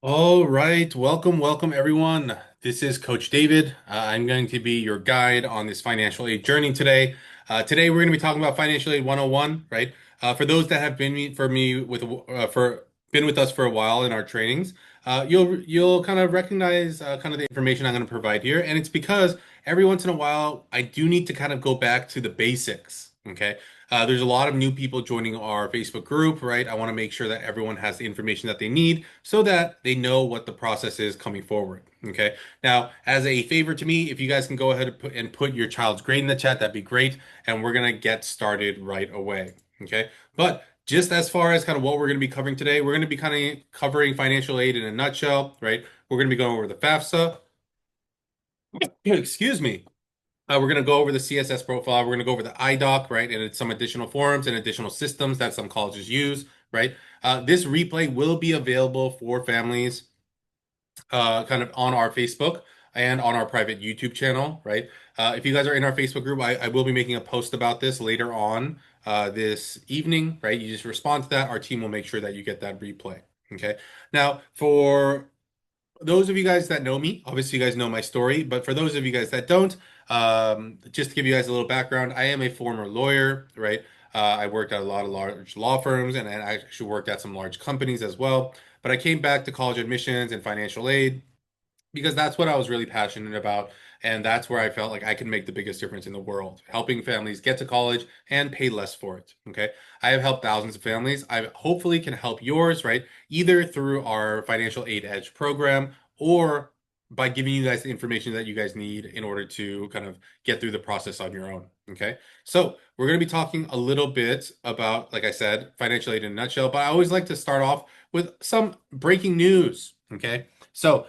All right, welcome everyone. This is Coach David. I'm going to be your guide on this financial aid journey today. Today we're going to be talking about financial aid 101, right? For those that have been with us for a while in our trainings, you'll kind of recognize kind of the information I'm going to provide here, and it's because every once in a while I do need to kind of go back to the basics, okay? There's a lot of new people joining our Facebook group, right? I want to make sure that everyone has the information that they need so that they know what the process is coming forward. Okay. Now, as a favor to me, if you guys can go ahead and put your child's grade in the chat, that'd be great. And we're going to get started right away. Okay. But just as far as kind of what we're going to be covering today, we're going to be kind of covering financial aid in a nutshell, right? We're going to be going over the FAFSA. Excuse me. We're going to go over the CSS profile. We're going to go over the IDOC, right? And it's some additional forms and additional systems that some colleges use, right? This replay will be available for families kind of on our Facebook and on our private YouTube channel, right? If you guys are in our Facebook group, I will be making a post about this later on this evening, right? You just respond to that. Our team will make sure that you get that replay. Okay. Now, for those of you guys that know me, obviously you guys know my story, but for those of you guys that don't, just to give you guys a little background, I am a former lawyer, right? I worked at a lot of large law firms and I actually worked at some large companies as well. But I came back to college admissions and financial aid because that's what I was really passionate about. And that's where I felt like I could make the biggest difference in the world, helping families get to college and pay less for it. Okay. I have helped thousands of families. I hopefully can help yours, right? Either through our Financial Aid Edge program or by giving you guys the information that you guys need in order to kind of get through the process on your own. Okay. So we're going to be talking a little bit about, like I said, financial aid in a nutshell, but I always like to start off with some breaking news. Okay. So,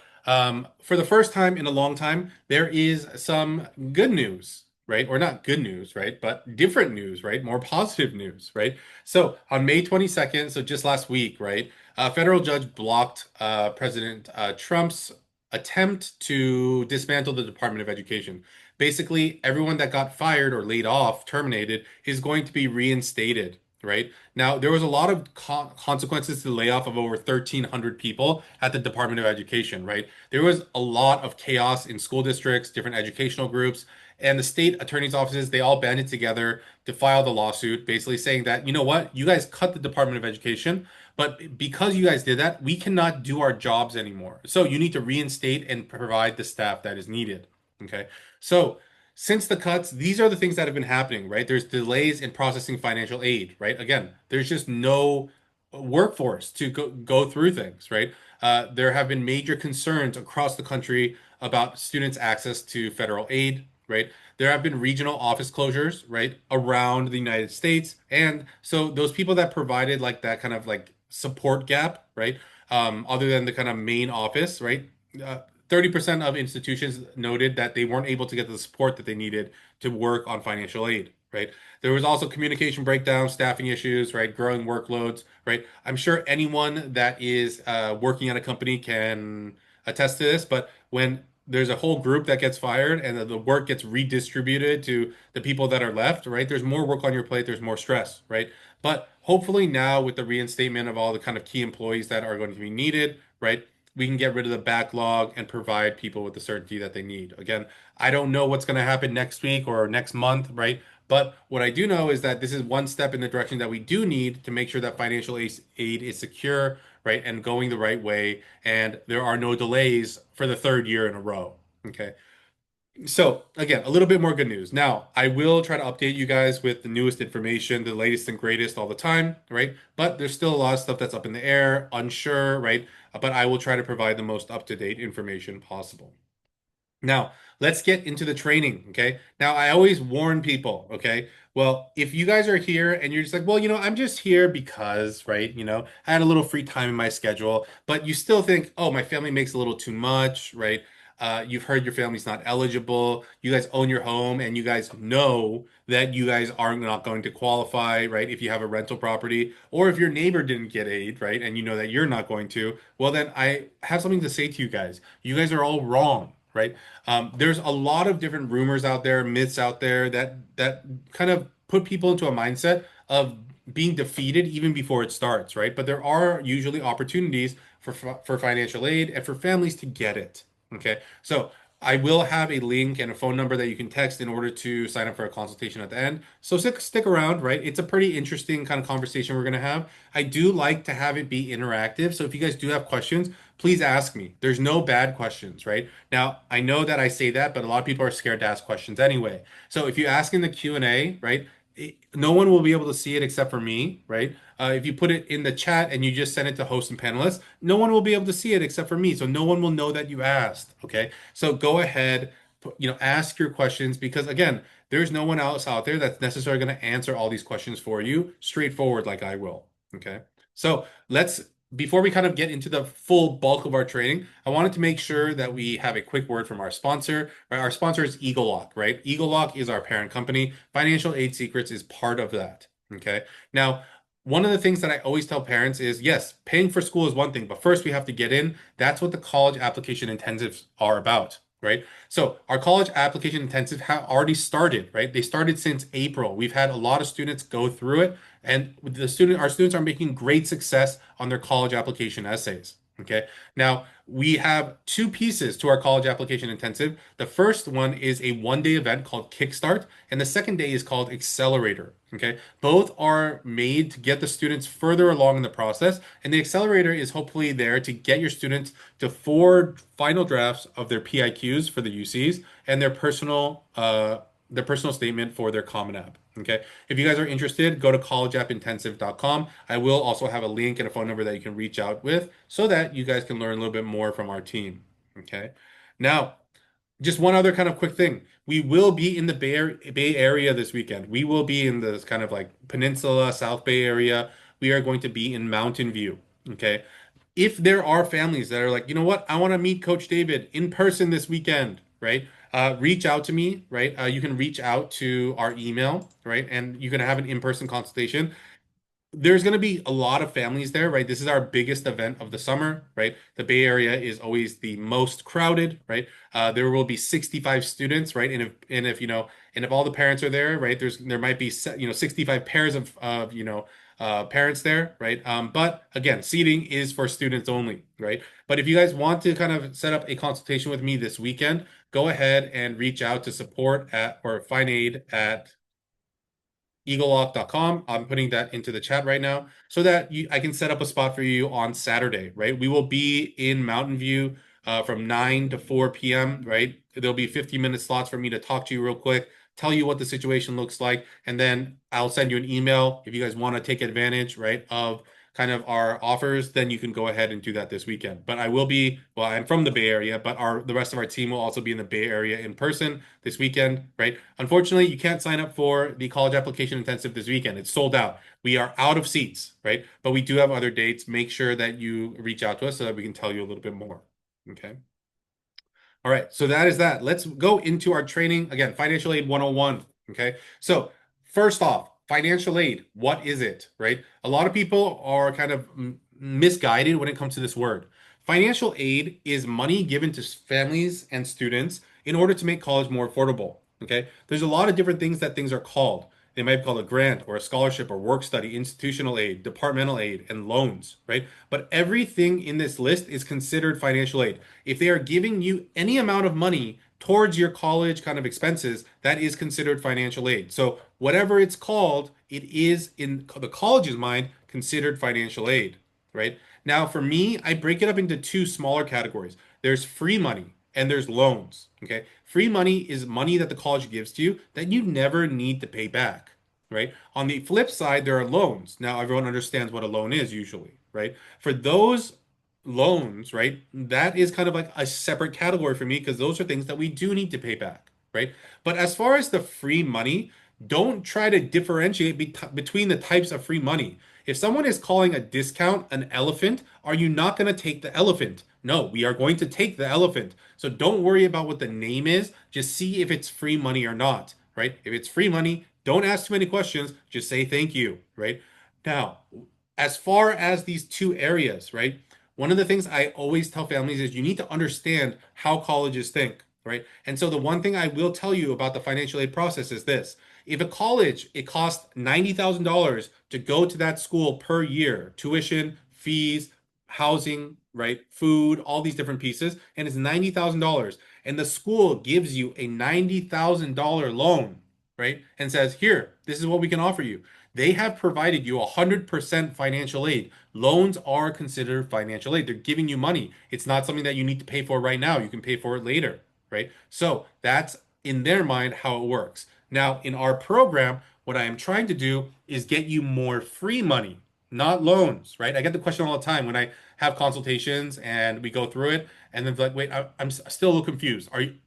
for the first time in a long time, there is some good news, right? Or not good news, right? But different news, right? More positive news, right? So on May 22nd, so just last week, right? A federal judge blocked President Trump's attempt to dismantle the Department of Education. Basically, everyone that got fired or laid off, terminated, is going to be reinstated, right? Now, there was a lot of consequences to the layoff of over 1,300 people at the Department of Education, right? There was a lot of chaos in school districts, different educational groups, and the state attorney's offices, they all banded together to file the lawsuit, basically saying that, you know what, you guys cut the Department of Education, but because you guys did that, we cannot do our jobs anymore. So you need to reinstate and provide the staff that is needed. Okay. So since the cuts, these are the things that have been happening, right? There's delays in processing financial aid, right? Again, there's just no workforce to go through things, right? There have been major concerns across the country about students' access to federal aid, right? There have been regional office closures, right, around the United States. And so those people that provided like that kind of like support gap, right, other than the kind of main office, right? 30% of institutions noted that they weren't able to get the support that they needed to work on financial aid, right? There was also communication breakdown, staffing issues, right? Growing workloads, right? I'm sure anyone that is working at a company can attest to this, but when there's a whole group that gets fired and the work gets redistributed to the people that are left, right? There's more work on your plate, there's more stress, right? But hopefully now with the reinstatement of all the kind of key employees that are going to be needed, right? We can get rid of the backlog and provide people with the certainty that they need. Again, I don't know what's going to happen next week or next month, right? But what I do know is that this is one step in the direction that we do need to make sure that financial aid is secure, right, and going the right way, and there are no delays for the third year in a row. Okay. So again, a little bit more good news. Now, I will try to update you guys with the newest information, the latest and greatest all the time, right? But there's still a lot of stuff that's up in the air, unsure, right? But I will try to provide the most up-to-date information possible. Now, let's get into the training, okay? Now, I always warn people, okay? Well, if you guys are here and you're just like, well, I'm just here because, right? I had a little free time in my schedule, but you still think, oh, my family makes a little too much, right? You've heard your family's not eligible. You guys own your home and you guys know that you guys are not going to qualify, right? If you have a rental property or if your neighbor didn't get aid, right? And you know that you're not going to, well, then I have something to say to you guys. You guys are all wrong, right? There's a lot of different rumors out there, myths out there that kind of put people into a mindset of being defeated even before it starts, right? But there are usually opportunities for financial aid and for families to get it. Okay, so I will have a link and a phone number that you can text in order to sign up for a consultation at the end. So stick around, right? It's a pretty interesting kind of conversation we're going to have. I do like to have it be interactive. So if you guys do have questions, please ask me. There's no bad questions, right? Now, I know that I say that, but a lot of people are scared to ask questions anyway. So if you ask in the Q&A, right, no one will be able to see it except for me, right? If you put it in the chat and you just send it to hosts and panelists, no one will be able to see it except for me. So no one will know that you asked. Okay. So go ahead, ask your questions because again, there's no one else out there that's necessarily going to answer all these questions for you straightforward like I will. Okay. So before we kind of get into the full bulk of our training, I wanted to make sure that we have a quick word from our sponsor. Right? Our sponsor is egelloC, right? egelloC is our parent company. Financial Aid Secrets is part of that. Okay. Now, one of the things that I always tell parents is yes, paying for school is one thing, but first we have to get in. That's what the college application intensives are about, right? So our college application intensive have already started, right? They started since April. We've had a lot of students go through it, and our students are making great success on their college application essays. Okay. Now we have two pieces to our college application intensive. The first one is a 1 day event called Kickstart, and the second day is called Accelerator. Okay. Both are made to get the students further along in the process, and the Accelerator is hopefully there to get your students to 4 final drafts of their PIQs for the UCs and their personal statement for their Common App. Okay. If you guys are interested, go to collegeappintensive.com. I will also have a link and a phone number that you can reach out with so that you guys can learn a little bit more from our team. Okay. Now, just one other kind of quick thing. We will be in the Bay Area this weekend. We will be in this kind of like Peninsula, South Bay area. We are going to be in Mountain View. Okay. If there are families that are like, you know what, I want to meet Coach David in person this weekend, right? Reach out to me, right? You can reach out to our email, right? And you can have an in-person consultation. There's going to be a lot of families there, right? This is our biggest event of the summer, right? The Bay Area is always the most crowded, right? There will be 65 students, right? And if all the parents are there, right? There might be 65 pairs of parents there, right? But again, seating is for students only, right? But if you guys want to kind of set up a consultation with me this weekend, go ahead and reach out to support at or find aid at egelloc.com. I'm putting that into the chat right now so that I can set up a spot for you on Saturday, right? We will be in Mountain View from 9 to 4 p.m., right? There'll be 15-minute slots for me to talk to you real quick, tell you what the situation looks like, and then I'll send you an email if you guys want to take advantage, right, of kind of our offers, then you can go ahead and do that this weekend. But I'm from the Bay Area, but the rest of our team will also be in the Bay Area in person this weekend, right? Unfortunately, you can't sign up for the college application intensive this weekend. It's sold out. We are out of seats, right? But we do have other dates. Make sure that you reach out to us so that we can tell you a little bit more. Okay. All right, so that is that. Let's go into our training. Again, financial aid 101. Okay. So first off, financial aid, what is it, right? A lot of people are kind of misguided when it comes to this word. Financial aid is money given to families and students in order to make college more affordable. Okay. There's a lot of different things that things are called. They might be called a grant or a scholarship or work study, institutional aid, departmental aid, and loans, right? But everything in this list is considered financial aid. If they are giving you any amount of money towards your college kind of expenses, that is considered financial aid. So whatever it's called, it is in the college's mind considered financial aid, right? Now, for me, I break it up into two smaller categories. There's free money and there's loans. Okay. Free money is money that the college gives to you that you never need to pay back, right? On the flip side, there are loans. Now, everyone understands what a loan is usually, right? For those loans, right, that is kind of like a separate category for me because those are things that we do need to pay back, right? But as far as the free money, don't try to differentiate between the types of free money. If someone is calling a discount an elephant, are you not going to take the elephant? No, we are going to take the elephant. So don't worry about what the name is. Just see if it's free money or not, right? If it's free money, don't ask too many questions. Just say thank you, right? Now, as far as these two areas, right? One of the things I always tell families is you need to understand how colleges think, right? And so the one thing I will tell you about the financial aid process is this. If a college, it costs $90,000 to go to that school per year, tuition, fees, housing, right? Food, all these different pieces, and it's $90,000. And the school gives you a $90,000 loan, right? And says, here, this is what we can offer you. They have provided you 100% financial aid. Loans are considered financial aid. They're giving you money. It's not something that you need to pay for right now. You can pay for it later, right? So that's in their mind how it works. Now, in our program, what I am trying to do is get you more free money, not loans, right? I get the question all the time when I have consultations and we go through it, and then like, wait, I'm still a little confused. Are you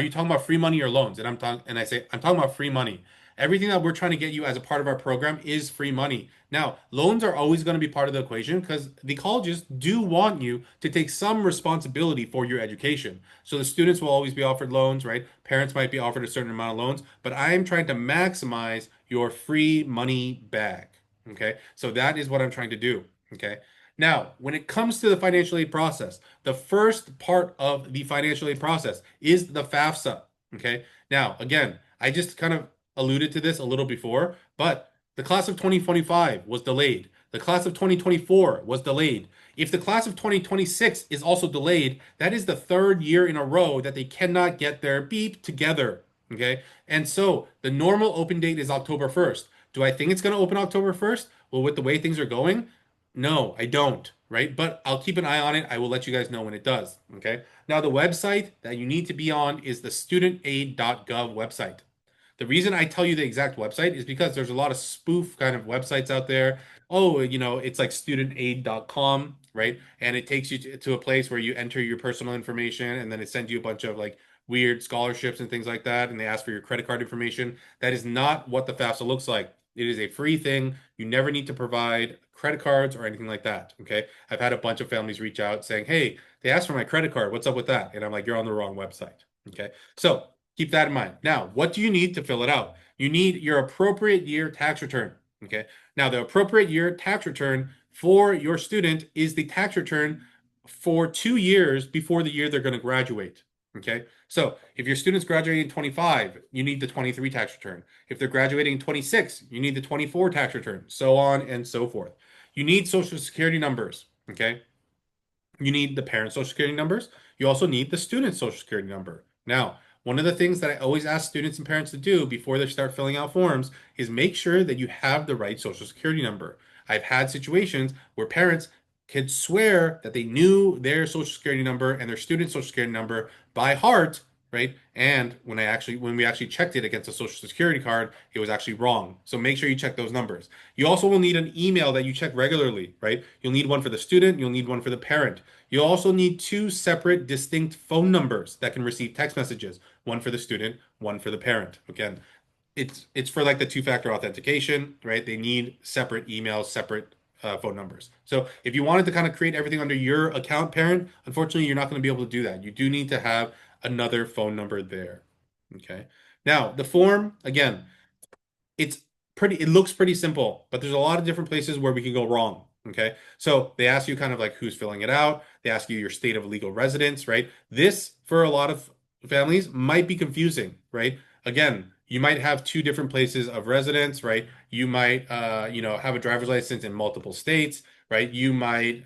talking about free money or loans? And I say, I'm talking about free money. Everything that we're trying to get you as a part of our program is free money. Now, loans are always going to be part of the equation because the colleges do want you to take some responsibility for your education. So the students will always be offered loans, right? Parents might be offered a certain amount of loans, but I am trying to maximize your free money bag. Okay. So that is what I'm trying to do. Okay. Now, when it comes to the financial aid process, the first part of the financial aid process is the FAFSA. Okay. Now, again, I just kind of alluded to this a little before, but the class of 2025 was delayed. The class of 2024 was delayed. If the class of 2026 is also delayed, that is the third year in a row that they cannot get their beep together. Okay. And so the normal open date is October 1st. Do I think it's going to open October 1st? Well, with the way things are going, no, I don't. Right. But I'll keep an eye on it. I will let you guys know when it does. Okay. Now, the website that you need to be on is the studentaid.gov website. The reason I tell you the exact website is because there's a lot of spoof kind of websites out there. Oh, it's like studentaid.com, right? And it takes you to a place where you enter your personal information and then it sends you a bunch of like weird scholarships and things like that. And they ask for your credit card information. That is not what the FAFSA looks like. It is a free thing. You never need to provide credit cards or anything like that. Okay. I've had a bunch of families reach out saying, hey, they asked for my credit card. What's up with that? And I'm like, you're on the wrong website. Okay. So keep that in mind. Now, what do you need to fill it out? You need your appropriate year tax return. Okay. Now, the appropriate year tax return for your student is the tax return for 2 years before the year they're going to graduate. Okay. So if your student's graduating in 25, you need the 23 tax return. If they're graduating in 26, you need the 24 tax return, so on and so forth. You need social security numbers. Okay. You need the parent social security numbers. You also need the student social security number. Now, one of the things that I always ask students and parents to do before they start filling out forms is make sure that you have the right social security number. I've had situations where parents could swear that they knew their social security number and their student social security number by heart, right? And when we actually checked it against a social security card, it was actually wrong. So make sure you check those numbers. You also will need an email that you check regularly, right? You'll need one for the student, you'll need one for the parent. You'll also need two separate distinct phone numbers that can receive text messages, one for the student, one for the parent. Again, it's for like the two-factor authentication, right? They need separate emails, separate phone numbers. So if you wanted to kind of create everything under your account parent, unfortunately, you're not going to be able to do that. You do need to have another phone number there. Okay. Now, the form, again, it's it looks pretty simple, but there's a lot of different places where we can go wrong. Okay. So they ask you kind of like who's filling it out. They ask you your state of legal residence, right? This, for a lot of families, might be confusing, right? Again, you might have two different places of residence, right? You might, have a driver's license in multiple states, right? You might,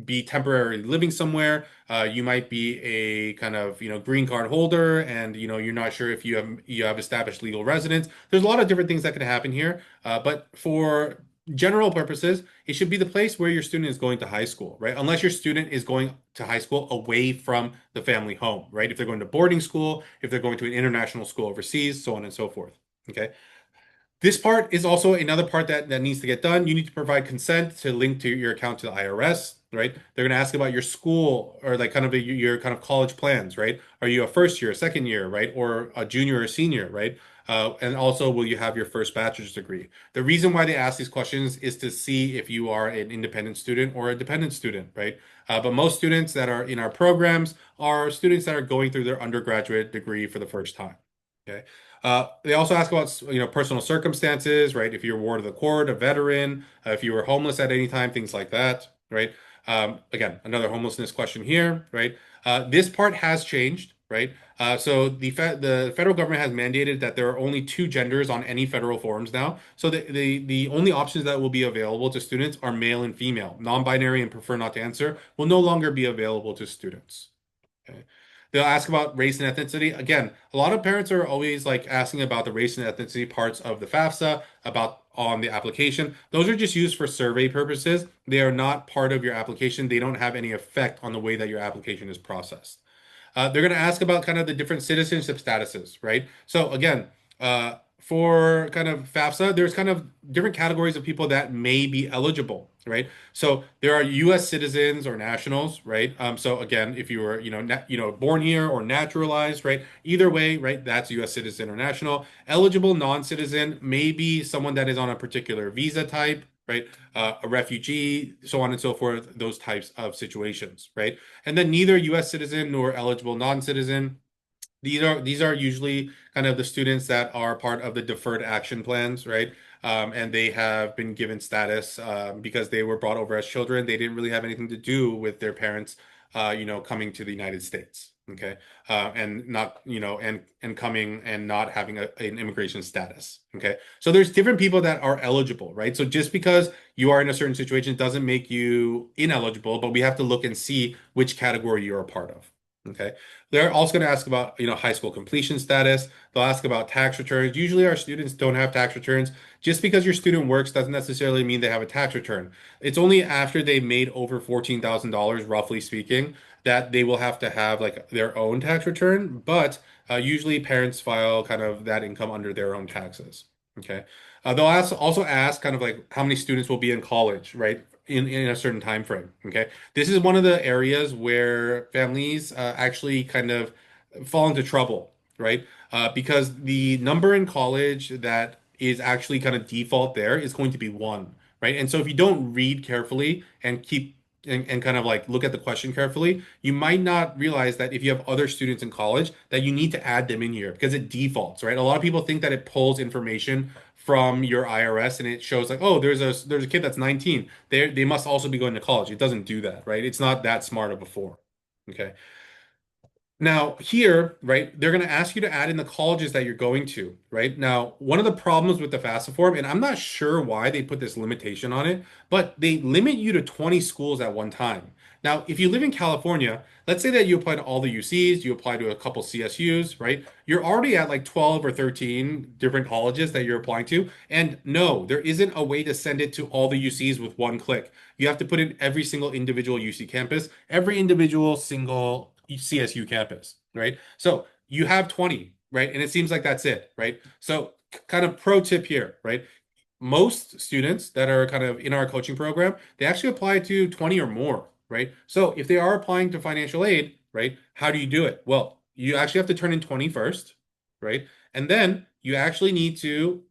be temporarily living somewhere. You might be a kind of, green card holder and, you're not sure if you have established legal residence. There's a lot of different things that can happen here. But for general purposes, it should be the place where your student is going to high school, right? Unless your student is going to high school away from the family home, right? If they're going to boarding school, if they're going to an international school overseas, so on and so forth. Okay. This part is also another part that needs to get done. You need to provide consent to link to your account to the IRS, right? They're going to ask about your school or like kind of your kind of college plans, right? Are you a first year, second year, right? Or a junior or senior, right? And also, will you have your first bachelor's degree? The reason why they ask these questions is to see if you are an independent student or a dependent student, right? But most students that are in our programs are students that are going through their undergraduate degree for the first time. Okay. They also ask about, personal circumstances, right? If you're ward of the court, a veteran, if you were homeless at any time, things like that, right? Again, another homelessness question here, right? This part has changed. right? So the federal government has mandated that there are only two genders on any federal forms now. So the only options that will be available to students are male and female. Non-binary and prefer not to answer will no longer be available to students. Okay. They'll ask about race and ethnicity. Again, a lot of parents are always like asking about the race and ethnicity parts of the FAFSA, about on the application. Those are just used for survey purposes. They are not part of your application. They don't have any effect on the way that your application is processed. They're going to ask about kind of the different citizenship statuses, right? So again, for kind of FAFSA, there's kind of different categories of people that may be eligible, right? So there are U.S. citizens or nationals, right? So again, if you were, born here or naturalized, right? Either way, right? That's U.S. citizen or national. Eligible non-citizen may be someone that is on a particular visa type, right? A refugee, so on and so forth, those types of situations, right? And then neither U.S. citizen nor eligible non-citizen. These are usually kind of the students that are part of the deferred action plans, right? And they have been given status because they were brought over as children. They didn't really have anything to do with their parents, coming to the United States. Okay, and not, and coming and not having an immigration status. Okay, so there's different people that are eligible, right? So just because you are in a certain situation doesn't make you ineligible, but we have to look and see which category you're a part of. Okay. They're also going to ask about, high school completion status. They'll ask about tax returns. Usually our students don't have tax returns. Just because your student works doesn't necessarily mean they have a tax return. It's only after they've made over $14,000, roughly speaking, that they will have to have like their own tax return. But usually parents file kind of that income under their own taxes. Okay. They'll also ask kind of like how many students will be in college, right? In a certain time frame. Okay. This is one of the areas where families actually kind of fall into trouble, right? Because the number in college that is actually kind of default there is going to be one, right? And so if you don't read carefully and and kind of like look at the question carefully, you might not realize that if you have other students in college, that you need to add them in here because it defaults, right? A lot of people think that it pulls information from your IRS and it shows like, oh, there's a kid that's 19. They must also be going to college. It doesn't do that, right? It's not that smart of a form. Okay. Now, here, right, they're going to ask you to add in the colleges that you're going to, right? Now, one of the problems with the FAFSA form, and I'm not sure why they put this limitation on it, but they limit you to 20 schools at one time. Now, if you live in California, let's say that you apply to all the UCs, you apply to a couple CSUs, right? You're already at like 12 or 13 different colleges that you're applying to. And no, there isn't a way to send it to all the UCs with one click. You have to put in every single individual UC campus, every individual single CSU campus, right? So you have 20, right? And it seems like that's it, right? So kind of pro tip here, right? Most students that are kind of in our coaching program, they actually apply to 20 or more, right? So if they are applying to financial aid, right, how do you do it? Well, you actually have to turn in 20 first, right? And then you actually need to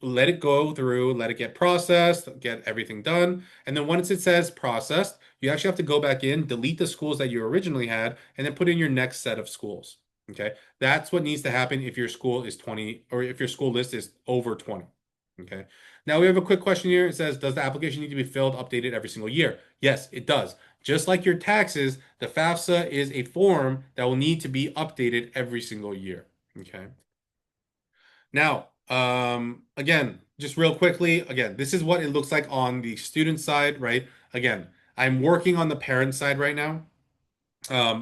let it go through, let it get processed, get everything done. And then once it says processed, you actually have to go back in, delete the schools that you originally had, and then put in your next set of schools. Okay. That's what needs to happen if your school is 20 or if your school list is over 20. Okay. Now we have a quick question here. It says, does the application need to be filled, updated every single year? Yes, it does. Just like your taxes, the FAFSA is a form that will need to be updated every single year. Okay. Now, again, just real quickly, again, this is what it looks like on the student side, right? Again, I'm working on the parent side right now.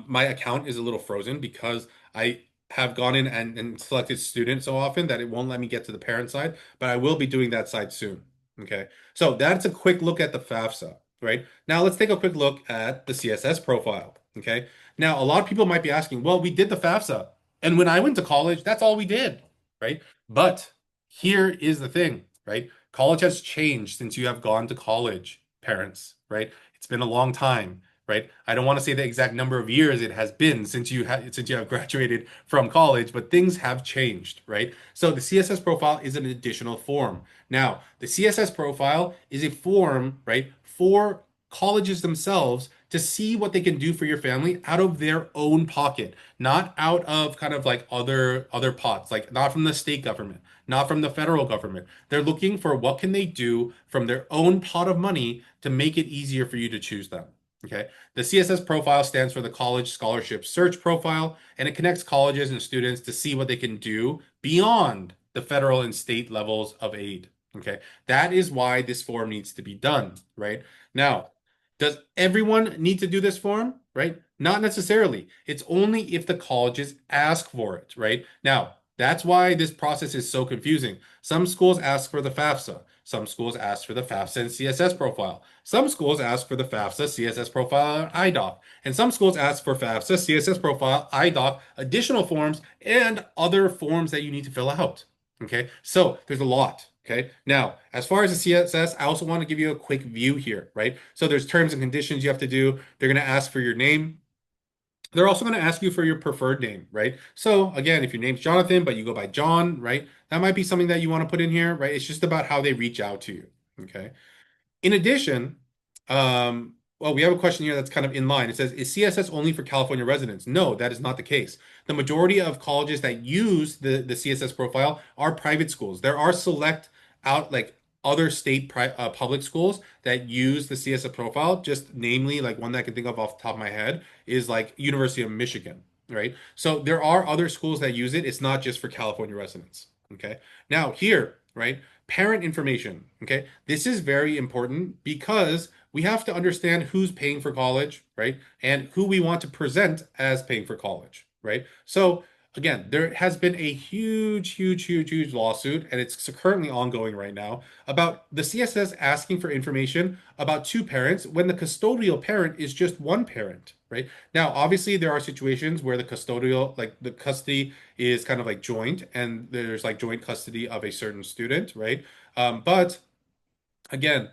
My account is a little frozen because I have gone in and selected student so often that it won't let me get to the parent side, but I will be doing that side soon. Okay. So that's a quick look at the FAFSA, right? Now let's take a quick look at the CSS profile. Okay. Now, a lot of people might be asking, well, we did the FAFSA. And when I went to college, that's all we did, right? But here is the thing, right? College has changed since you have gone to college, parents, right? It's been a long time, right? I don't want to say the exact number of years it has been since you have graduated from college, but things have changed, right? So the CSS profile is an additional form. Now, the CSS profile is a form, right, for colleges themselves to see what they can do for your family out of their own pocket, not out of kind of like other pots, like not from the state government, not from the federal government. They're looking for what can they do from their own pot of money to make it easier for you to choose them. Okay. The CSS profile stands for the College Scholarship Search Profile, and it connects colleges and students to see what they can do beyond the federal and state levels of aid. Okay. That is why this form needs to be done, right? Now, does everyone need to do this form, right? Not necessarily. It's only if the colleges ask for it, right? Now, that's why this process is so confusing. Some schools ask for the FAFSA. Some schools ask for the FAFSA and CSS profile. Some schools ask for the FAFSA, CSS profile, and IDOC. And some schools ask for FAFSA, CSS profile, IDOC, additional forms, and other forms that you need to fill out. Okay, so there's a lot. Okay, now as far as the CSS, I also want to give you a quick view here, right? So there's terms and conditions you have to do. They're going to ask for your name. They're also going to ask you for your preferred name, right? So again, if your name's Jonathan, but you go by John, right? That might be something that you want to put in here, right? It's just about how they reach out to you. Okay. In addition, well, we have a question here that's kind of in line. It says, is CSS only for California residents? No, that is not the case. The majority of colleges that use the CSS profile are private schools. There are select out like other state public schools that use the CSS profile, just namely like one that I can think of off the top of my head is like University of Michigan, right? So there are other schools that use it. It's not just for California residents. Okay. Now here, right? Parent information. Okay. This is very important because we have to understand who's paying for college, right? And who we want to present as paying for college, right? So again, there has been a huge lawsuit, and it's currently ongoing right now, about the CSS asking for information about two parents when the custodial parent is just one parent, right? Now, obviously, there are situations where the custodial, like the custody is kind of like joint, and there's like joint custody of a certain student, right? But again,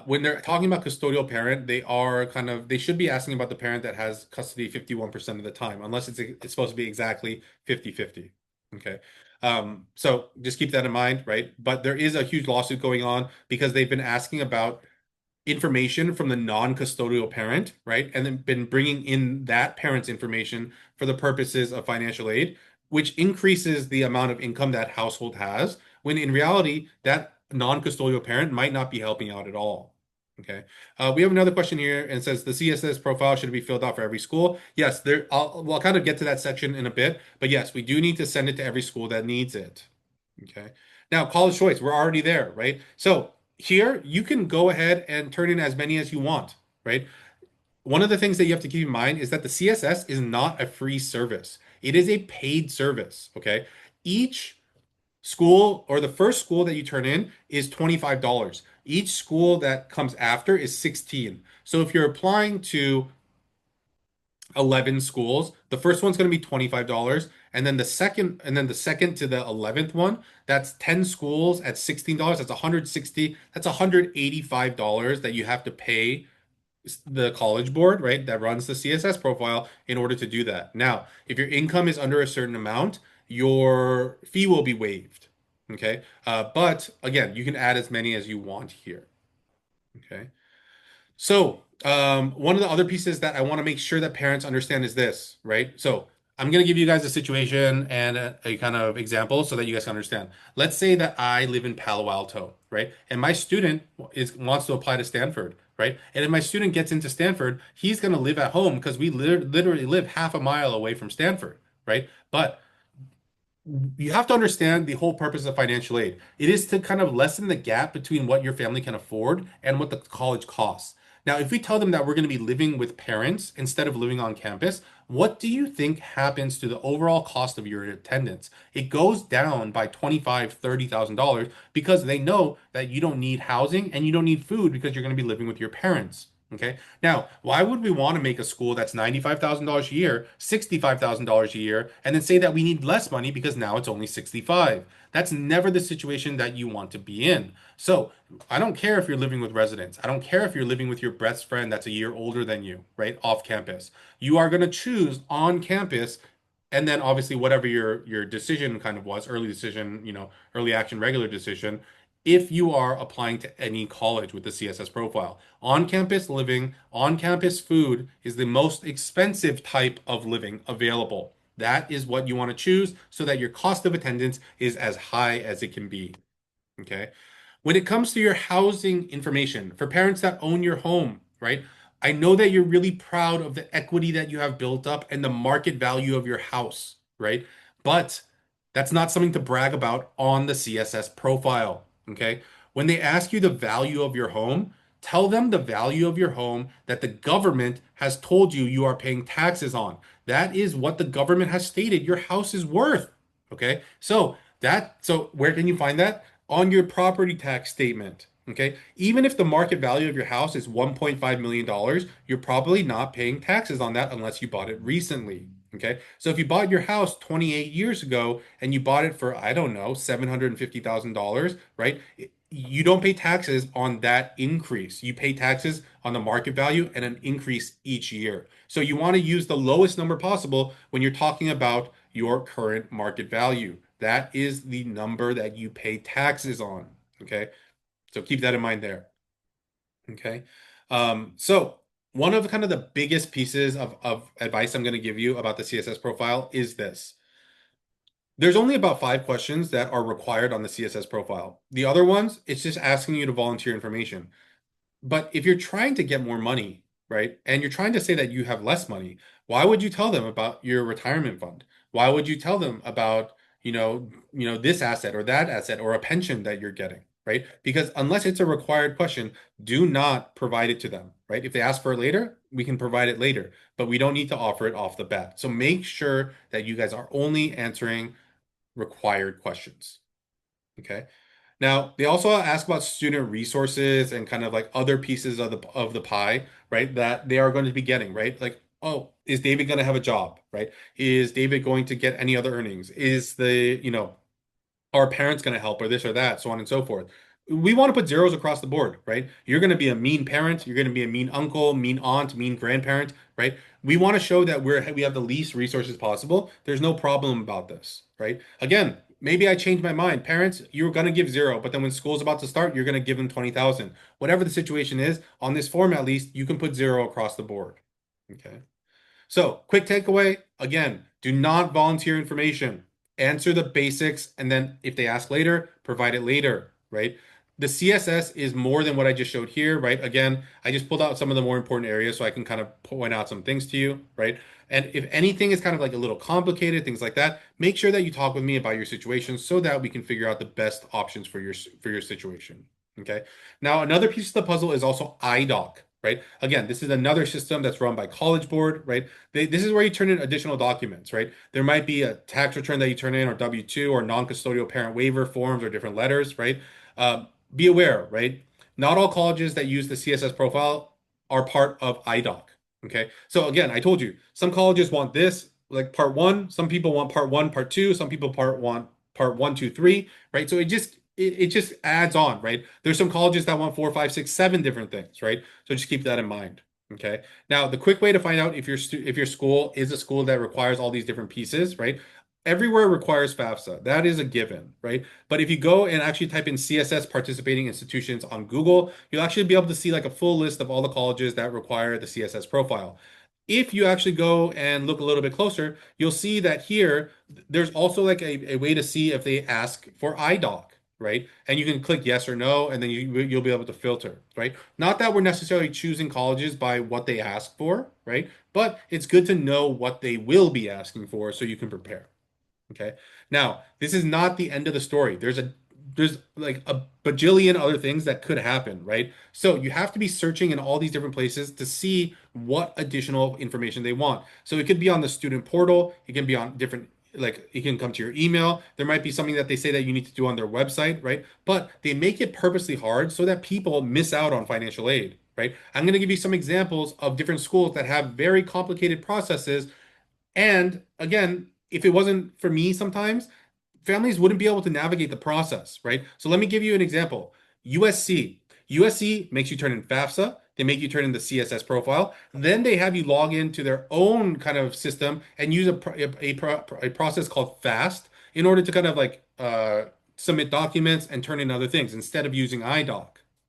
when they're talking about custodial parent, they are kind of they should be asking about the parent that has custody 51% of the time, unless it's supposed to be exactly 50-50. Okay. So just keep that in mind, right? But there is a huge lawsuit going on because they've been asking about information from the non-custodial parent, right? And then been bringing in that parent's information for the purposes of financial aid, which increases the amount of income that household has, when in reality, that non-custodial parent might not be helping out at all. Okay. We have another question here and it says the CSS profile should be filled out for every school. Yes, we'll kind of get to that section in a bit, but yes, we do need to send it to every school that needs it. Okay. Now, college choice, we're already there, right? So here you can go ahead and turn in as many as you want, right? One of the things that you have to keep in mind is that the CSS is not a free service. It is a paid service, okay? Each school or the first school that you turn in is $25. Each school that comes after is 16. So if you're applying to 11 schools. The first one's going to be $25, and then the second to the 11th one, that's 10 schools at $16. That's 160, that's $185 that you have to pay the college board, right? That runs the CSS profile in order to do that. Now, if your income is under a certain amount, your fee will be waived. Okay. But again, you can add as many as you want here. Okay. So, one of the other pieces that I want to make sure that parents understand is this, right? So, I'm going to give you guys a situation and a kind of example so that you guys can understand. Let's say that I live in Palo Alto, right? And my student wants to apply to Stanford, right? And if my student gets into Stanford, he's going to live at home because we literally live half a mile away from Stanford, right? But you have to understand the whole purpose of financial aid. It is to kind of lessen the gap between what your family can afford and what the college costs. Now, if we tell them that we're going to be living with parents instead of living on campus, what do you think happens to the overall cost of your attendance? It goes down by $25,000, $30,000 because they know that you don't need housing and you don't need food because you're going to be living with your parents. Okay. Now, why would we want to make a school that's $95,000 a year, $65,000 a year, and then say that we need less money because now it's only 65? That's never the situation that you want to be in. So I don't care if you're living with residents. I don't care if you're living with your best friend that's a year older than you, right? Off campus. You are going to choose on campus, and then obviously whatever your decision kind of was, early decision, early action, regular decision, if you are applying to any college with the CSS profile. On-campus living, on-campus food is the most expensive type of living available. That is what you want to choose so that your cost of attendance is as high as it can be. Okay. When it comes to your housing information for parents that own your home, right? I know that you're really proud of the equity that you have built up and the market value of your house, right? But that's not something to brag about on the CSS profile, okay? When they ask you the value of your home, tell them the value of your home that the government has told you you are paying taxes on. That is what the government has stated your house is worth, okay? So where can you find that? On your property tax statement. Okay. Even if the market value of your house is $1.5 million, you're probably not paying taxes on that unless you bought it recently. Okay. So if you bought your house 28 years ago and you bought it for, I don't know, $750,000, right? You don't pay taxes on that increase. You pay taxes on the market value and an increase each year. So you want to use the lowest number possible when you're talking about your current market value. That is the number that you pay taxes on. Okay. So keep that in mind there. Okay. So one of kind of the biggest pieces of advice I'm going to give you about the CSS profile is this. There's only about 5 questions that are required on the CSS profile. The other ones, it's just asking you to volunteer information. But if you're trying to get more money, right, and you're trying to say that you have less money, why would you tell them about your retirement fund? Why would you tell them about, this asset or that asset or a pension that you're getting, right? Because unless it's a required question, do not provide it to them, right? If they ask for it later, we can provide it later, but we don't need to offer it off the bat. So make sure that you guys are only answering required questions, okay? Now, they also ask about student resources and kind of like other pieces of the pie, right? That they are going to be getting, right? Like, oh, is David going to have a job, right? Is David going to get any other earnings? Is our parents going to help or this or that, so on and so forth. We want to put zeros across the board, right? You're going to be a mean parent, you're going to be a mean uncle, mean aunt, mean grandparent, right? We want to show that we have the least resources possible. There's no problem about this, right? Again, maybe I changed my mind. Parents, you're going to give zero, but then when school's about to start, you're going to give them 20,000. Whatever the situation is, on this form at least, you can put zero across the board. Okay. So, quick takeaway again, do not volunteer information. Answer the basics, and then if they ask later, provide it later, right? The CSS is more than what I just showed here, right? Again, I just pulled out some of the more important areas so I can kind of point out some things to you, right? And if anything is kind of like a little complicated, things like that, make sure that you talk with me about your situation so that we can figure out the best options for your situation. Okay. Now, another piece of the puzzle is also IDOC, right? Again, this is another system that's run by College Board, right? This is where you turn in additional documents, right? There might be a tax return that you turn in, or W-2, or non-custodial parent waiver forms, or different letters, right? Be aware, right? Not all colleges that use the CSS profile are part of IDOC, okay? So again, I told you, some colleges want this, like part one, some people want part one, part two, some people want part one, two, three, right? So it just adds on, right? There's some colleges that want four, five, six, seven different things, right? So just keep that in mind. Okay. Now, the quick way to find out if your school is a school that requires all these different pieces, right? Everywhere requires FAFSA. That is a given, right? But if you go and actually type in CSS participating institutions on Google, you'll actually be able to see like a full list of all the colleges that require the CSS profile. If you actually go and look a little bit closer, you'll see that here, there's also like a way to see if they ask for IDOC, right? And you can click yes or no, and then you'll be able to filter, right? Not that we're necessarily choosing colleges by what they ask for, right? But it's good to know what they will be asking for so you can prepare. Okay. Now, this is not the end of the story. There's like a bajillion other things that could happen, right? So you have to be searching in all these different places to see what additional information they want. So it could be on the student portal, it can be on different, like it can come to your email. There might be something that they say that you need to do on their website, right? But they make it purposely hard so that people miss out on financial aid, right? I'm going to give you some examples of different schools that have very complicated processes, and again, if it wasn't for me sometimes, families wouldn't be able to navigate the process, right? So let me give you an example. USC. USC makes you turn in FAFSA. They make you turn in the CSS profile. Then they have you log into their own kind of system and use a process called FAST in order to kind of like submit documents and turn in other things instead of using IDOC,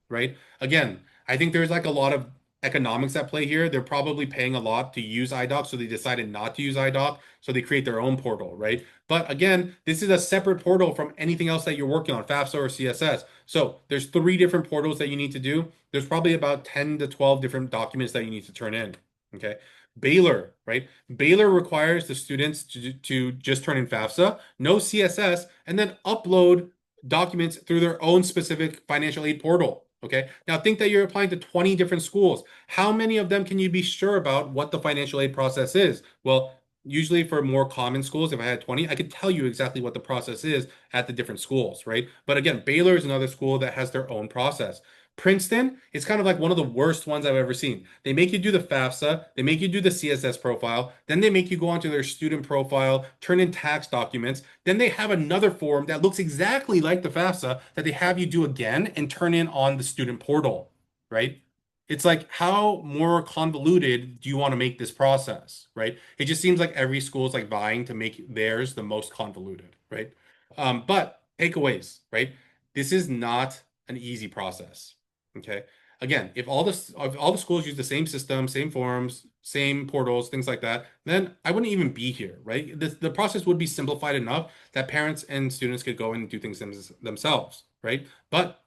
right? Again, I think there's like a lot of economics at play here. They're probably paying a lot to use IDOC, so they decided not to use IDOC, so they create their own portal, right? But again, this is a separate portal from anything else that you're working on, FAFSA or CSS. So there's three different portals that you need to do. There's probably about 10 to 12 different documents that you need to turn in. Okay. Baylor, right? Baylor requires the students to just turn in FAFSA, no CSS, and then upload documents through their own specific financial aid portal. Okay. Now think that you're applying to 20 different schools. How many of them can you be sure about what the financial aid process is? Well, usually for more common schools, if I had 20, I could tell you exactly what the process is at the different schools, right? But again, Baylor is another school that has their own process. Princeton is kind of like one of the worst ones I've ever seen. They make you do the FAFSA, they make you do the CSS profile, then they make you go onto their student profile, turn in tax documents, then they have another form that looks exactly like the FAFSA that they have you do again and turn in on the student portal, right? It's like, how more convoluted do you want to make this process, right? It just seems like every school is like vying to make theirs the most convoluted, right? But takeaways, right? This is not an easy process. Okay. Again, if all the schools use the same system, same forms, same portals, things like that, then I wouldn't even be here, right? The process would be simplified enough that parents and students could go and do things themselves, right? But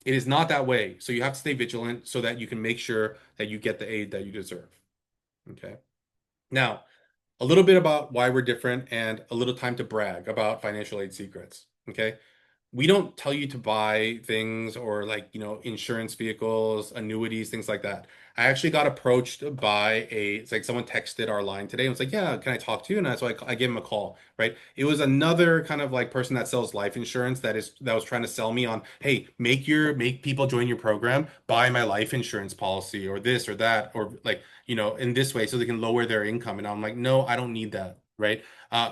it is not that way. So you have to stay vigilant so that you can make sure that you get the aid that you deserve. Okay. Now, a little bit about why we're different and a little time to brag about financial aid secrets. Okay. We don't tell you to buy things or like, insurance vehicles, annuities, things like that. I actually got approached by it's like someone texted our line today and was like, yeah, can I talk to you? And so I gave him a call, right? It was another kind of like person that sells life insurance that was trying to sell me on, hey, make people join your program, buy my life insurance policy or this or that, or like, in this way so they can lower their income. And I'm like, no, I don't need that. Right.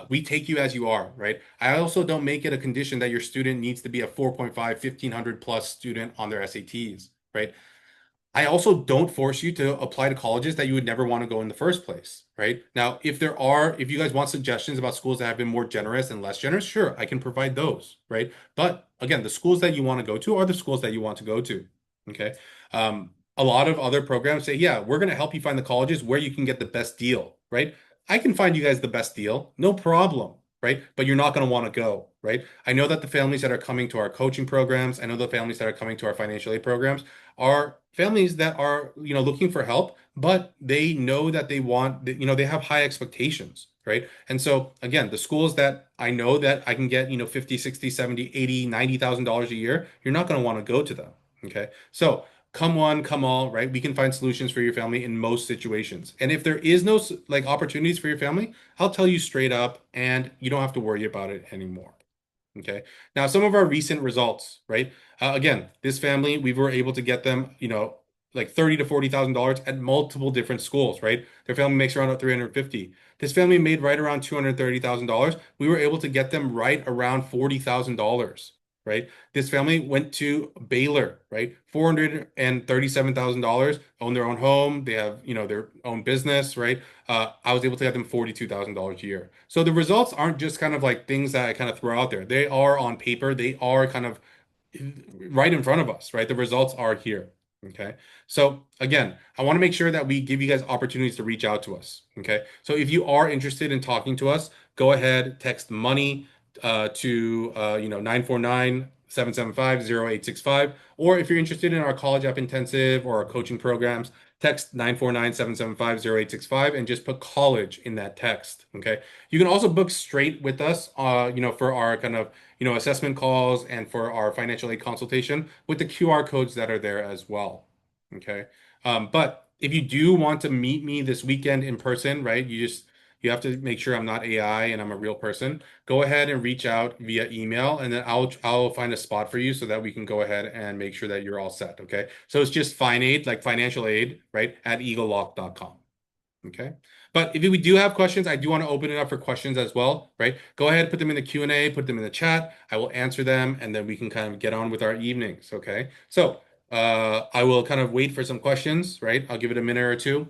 We take you as you are, right? I also don't make it a condition that your student needs to be a 4.5, 1500 plus student on their SATs, right? I also don't force you to apply to colleges that you would never want to go in the first place, right? Now, if you guys want suggestions about schools that have been more generous and less generous, sure, I can provide those, right? But again, the schools that you want to go to are the schools that you want to go to, okay? A lot of other programs say, yeah, we're going to help you find the colleges where you can get the best deal, right? I can find you guys the best deal, no problem, right? But you're not going to want to go, right? I know that the families that are coming to our coaching programs, I know the families that are coming to our financial aid programs are families that are, looking for help, but they know that they have high expectations, right? And so again, the schools that I know that I can get, 50, 60, 70, 80, $90,000 a year, you're not going to want to go to them. Okay. So come one, come all, right? We can find solutions for your family in most situations. And if there is no like opportunities for your family, I'll tell you straight up and you don't have to worry about it anymore. Okay. Now, some of our recent results, right? Again, this family, we were able to get them, like 30 to $40,000 at multiple different schools, right? Their family makes around 350. This family made right around $230,000. We were able to get them right around $40,000, right? This family went to Baylor, right? $437,000, own their own home. They have, their own business, right? I was able to get them $42,000 a year. So the results aren't just kind of like things that I kind of throw out there. They are on paper. They are kind of right in front of us, right? The results are here. Okay. So again, I want to make sure that we give you guys opportunities to reach out to us. Okay. So if you are interested in talking to us, go ahead, text money to 949-775-0865. Or if you're interested in our college app intensive or our coaching programs, text 949-775-0865 and just put college in that text. Okay. You can also book straight with us, for our kind of, assessment calls and for our financial aid consultation with the QR codes that are there as well. Okay. But if you do want to meet me this weekend in person, right, you have to make sure I'm not AI and I'm a real person. Go ahead and reach out via email, and then I'll find a spot for you so that we can go ahead and make sure that you're all set. Okay. So it's just FinAid, like financial aid, right, at egelloC.com. Okay. But if we do have questions, I do want to open it up for questions as well, right? Go ahead, put them in the Q&A, put them in the chat. I will answer them, and then we can kind of get on with our evenings. Okay. So I will kind of wait for some questions, right? I'll give it a minute or two.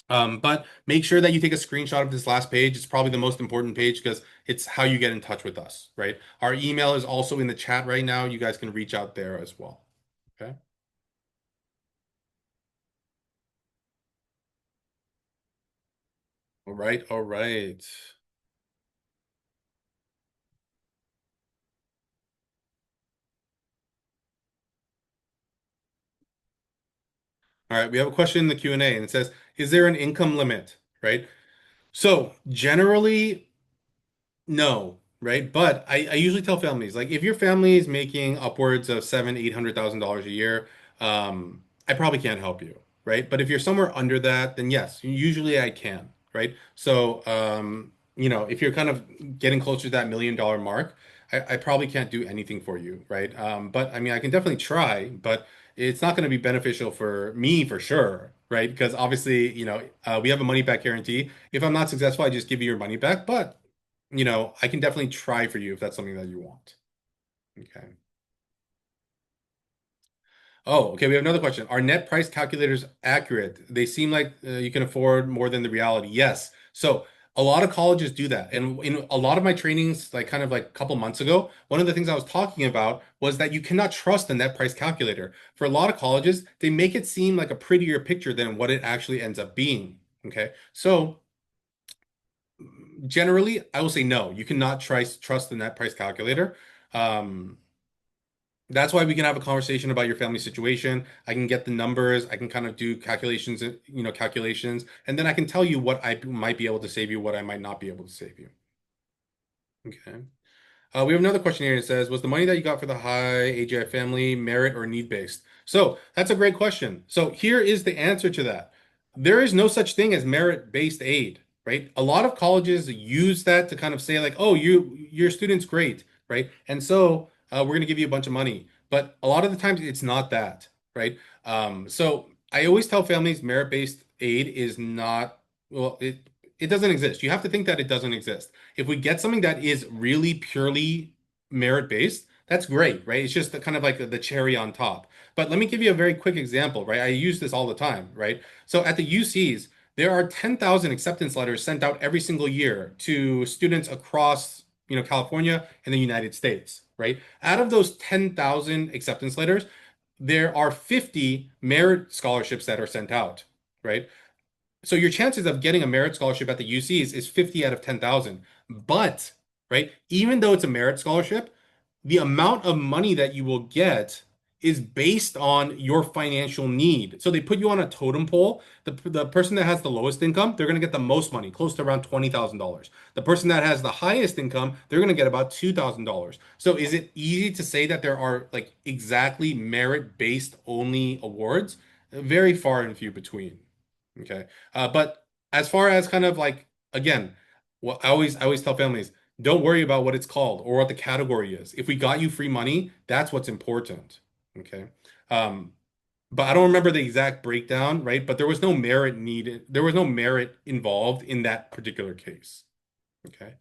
But make sure that you take a screenshot of this last page. It's probably the most important page because it's how you get in touch with us, right? Our email is also in the chat right now. You guys can reach out there as well. Okay. All right, all right. All right, we have a question in the Q&A and it says, is there an income limit, right? So generally, no, right? But I usually tell families, like if your family is making upwards of seven, $800,000 a year, I probably can't help you, right? But if you're somewhere under that, then yes, usually I can, right? So, if you're kind of getting closer to that $1 million mark, I probably can't do anything for you, right? But I mean, I can definitely try, but it's not going to be beneficial for me for sure, right? Because obviously, we have a money back guarantee. If I'm not successful, I just give you your money back, but I can definitely try for you if that's something that you want. Okay. Oh, okay. We have another question. Are net price calculators accurate? They seem like you can afford more than the reality. Yes. So a lot of colleges do that. And in a lot of my trainings, like kind of like a couple months ago, one of the things I was talking about was that you cannot trust the net price calculator. For a lot of colleges, they make it seem like a prettier picture than what it actually ends up being. Okay. So generally, I will say no. You cannot trust the net price calculator. Um, That's why we can have a conversation about your family situation. I can get the numbers. I can kind of do calculations, and then I can tell you what I might be able to save you, what I might not be able to save you. Okay. We have another question here. It says, was the money that you got for the high AGI family merit or need based? So that's a great question. So here is the answer to that. There is no such thing as merit based aid, right? A lot of colleges use that to kind of say like, oh, your student's great, right? And so we're going to give you a bunch of money. But a lot of the times it's not that, right? So I always tell families merit based aid is not, well, it doesn't exist. You have to think that it doesn't exist. If we get something that is really purely merit based, that's great, right? It's just the kind of like the cherry on top. But let me give you a very quick example, right? I use this all the time, right? So at the UCs, there are 10,000 acceptance letters sent out every single year to students across, California and the United States, right? Out of those 10,000 acceptance letters, there are 50 merit scholarships that are sent out, right? So your chances of getting a merit scholarship at the UCs is 50 out of 10,000. But, right, even though it's a merit scholarship, the amount of money that you will get is based on your financial need. So they put you on a totem pole. The person that has the lowest income, they're going to get the most money, close to around $20,000. The person that has the highest income, they're going to get about $2,000. So is it easy to say that there are like exactly merit-based only awards? Very far and few between. Okay. But as far as kind of like, again, well, I always tell families, don't worry about what it's called or what the category is. If we got you free money, that's what's important. Okay. Um, but I don't remember the exact breakdown, right? But there was no merit needed. There was no merit involved in that particular case. Okay.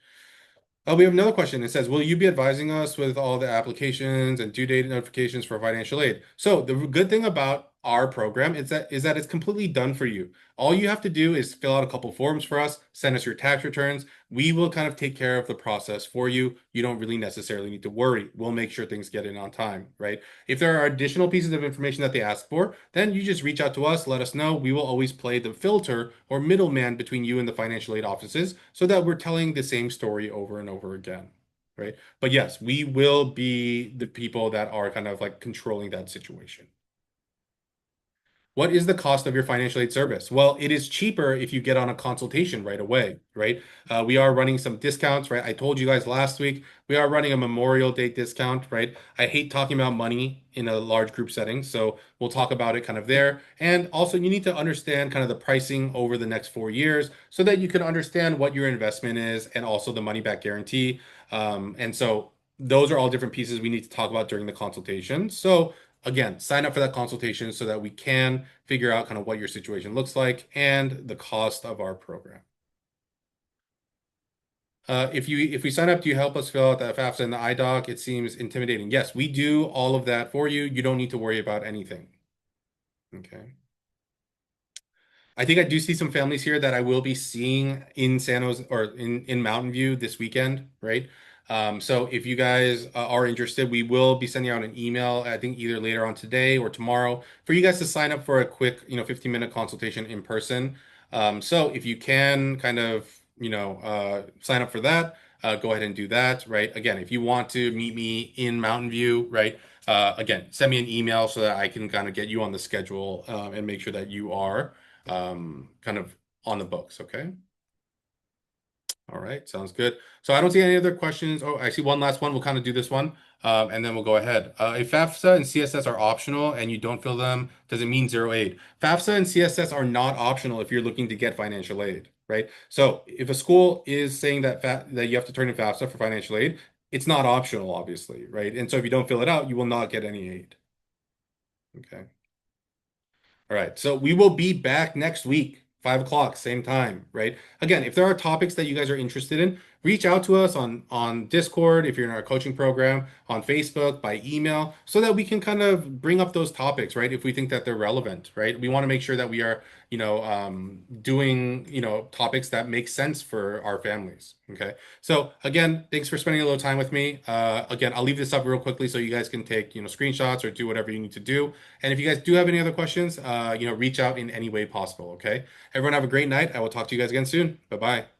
We have another question. It says, will you be advising us with all the applications and due date notifications for financial aid? So the good thing about our program is that it's completely done for you. All you have to do is fill out a couple forms for us, send us your tax returns. We will kind of take care of the process for you. You don't really necessarily need to worry. We'll make sure things get in on time, right? If there are additional pieces of information that they ask for, then you just reach out to us, let us know. We will always play the filter or middleman between you and the financial aid offices so that we're telling the same story over and over again, right? But yes, we will be the people that are kind of like controlling that situation. What is the cost of your financial aid service? Well, it is cheaper if you get on a consultation right away, right? We are running some discounts, right? I told you guys last week, we are running a Memorial Day discount, right? I hate talking about money in a large group setting, so we'll talk about it kind of there. And also, you need to understand kind of the pricing over the next 4 years so that you can understand what your investment is and also the money back guarantee. And so those are all different pieces we need to talk about during the consultation. So, again, sign up for that consultation so that we can figure out kind of what your situation looks like and the cost of our program. If we sign up, do you help us fill out the FAFSA and the IDOC? It seems intimidating. Yes, we do all of that for you. You don't need to worry about anything. Okay. I think I do see some families here that I will be seeing in San Jose or in Mountain View this weekend, right? So if you guys are interested, we will be sending out an email, I think either later on today or tomorrow, for you guys to sign up for a quick, 15-minute consultation in person. So if you can kind of, sign up for that, go ahead and do that, right? Again, if you want to meet me in Mountain View, right? Again, send me an email so that I can kind of get you on the schedule, and make sure that you are kind of on the books, okay? All right, sounds good. So I don't see any other questions. Oh, I see one last one. We'll kind of do this one, and then we'll go ahead. If FAFSA and CSS are optional and you don't fill them, does it mean zero aid? FAFSA and CSS are not optional if you're looking to get financial aid, right? So if a school is saying that you have to turn in FAFSA for financial aid, it's not optional, obviously, right? And so if you don't fill it out, you will not get any aid. Okay. All right. So we will be back next week, 5 o'clock, same time, right? Again, if there are topics that you guys are interested in, reach out to us on Discord, if you're in our coaching program, on Facebook, by email, so that we can kind of bring up those topics, right? If we think that they're relevant, right? We want to make sure that we are, doing, topics that make sense for our families. Okay. So again, thanks for spending a little time with me. Again, I'll leave this up real quickly so you guys can take, screenshots or do whatever you need to do. And if you guys do have any other questions, reach out in any way possible. Okay. Everyone have a great night. I will talk to you guys again soon. Bye bye.